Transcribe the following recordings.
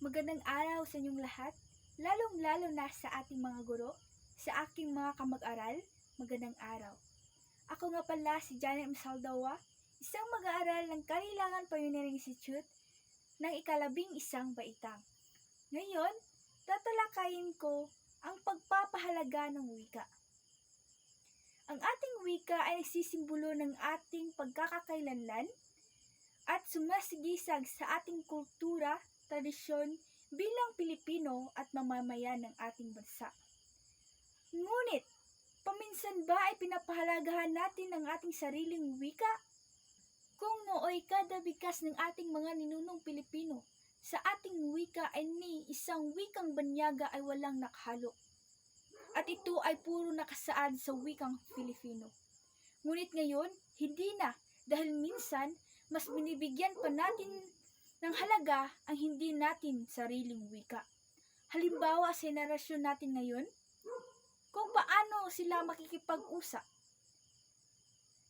Magandang araw sa inyong lahat, lalong-lalo na sa ating mga guro, sa aking mga kamag-aral, magandang araw. Ako nga pala si Janet M. Saldawa, isang mag-aaral ng Kalilangan Pioneering Institute ng ika-11 baitang. Ngayon, tatalakayin ko ang pagpapahalaga ng wika. Ang ating wika ay nagsisimbolo ng ating pagkakakailanlan at sumasigisag sa ating kultura, tradisyon bilang Pilipino at mamamayan ng ating bansa. Ngunit, paminsan ba ay pinapahalagahan natin ang ating sariling wika? Kung nooy kada bigkas ng ating mga ninunong Pilipino sa ating wika ay ni isang wikang banyaga ay walang nakahalo. At ito ay puro nakasaad sa wikang Filipino. Ngunit ngayon, hindi na dahil minsan mas binibigyan pa natin ng halaga ang hindi natin sariling wika. Halimbawa sa henerasyon natin ngayon, kung paano sila makikipag-usap.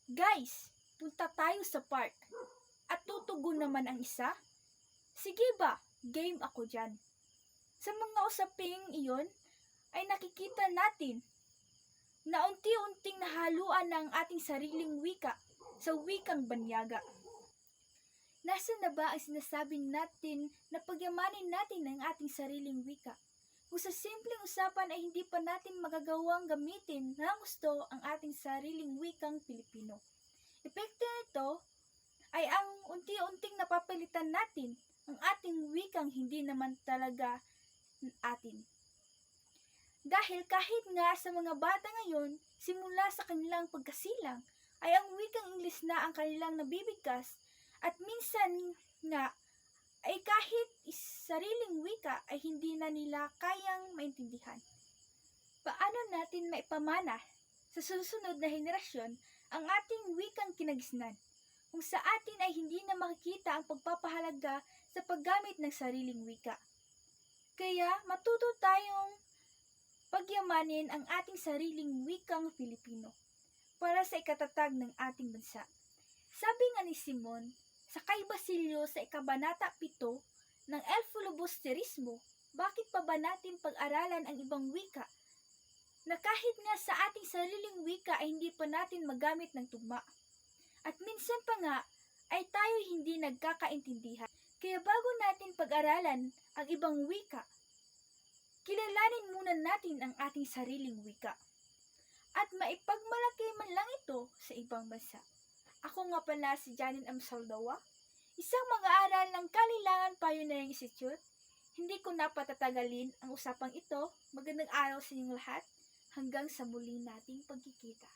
Guys, punta tayo sa park at tutugon naman ang isa. Sige ba, game ako dyan. Sa mga usaping iyon ay nakikita natin na unti-unting nahaluan ng ating sariling wika sa wikang banyaga. Nasaan na ba ang sinasabi natin na pagyamanin natin ang ating sariling wika? Kung sa simpleng usapan ay hindi pa natin magagawang gamitin ng gusto ang ating sariling wikang Pilipino. Epekto nito ay ang unti-unting napapalitan natin ang ating wikang hindi naman talaga atin. Dahil kahit nga sa mga bata ngayon, simula sa kanilang pagkasilang, ay ang wikang Ingles na ang kanilang nabibigkas at minsan nga ay kahit sariling wika ay hindi na nila kayang maintindihan. Paano natin maipamana sa susunod na henerasyon ang ating wikang kinagisnan kung sa atin ay hindi na makikita ang pagpapahalaga sa paggamit ng sariling wika? Kaya matuto tayong pagyamanin ang ating sariling wikang Filipino para sa ikatatag ng ating bansa. Sabi nga ni Simon sa kay Basilio sa ikabanata 7 ng El Filibusterismo, bakit pa ba natin pag-aralan ang ibang wika na kahit nga sa ating sariling wika ay hindi pa natin magamit ng tugma? At minsan pa nga ay tayo hindi nagkakaintindihan. Kaya bago natin pag-aralan ang ibang wika, kilalanin muna natin ang ating sariling wika at maipagmalaki man lang ito sa ibang bansa. Ako nga pala si Janet M. Saldawa, isang mag-aaral ng Kalilangan Pioneering Institute. Hindi ko na patatagalin ang usapang ito. Magandang araw sa inyong lahat. Hanggang sa muli nating pagkikita.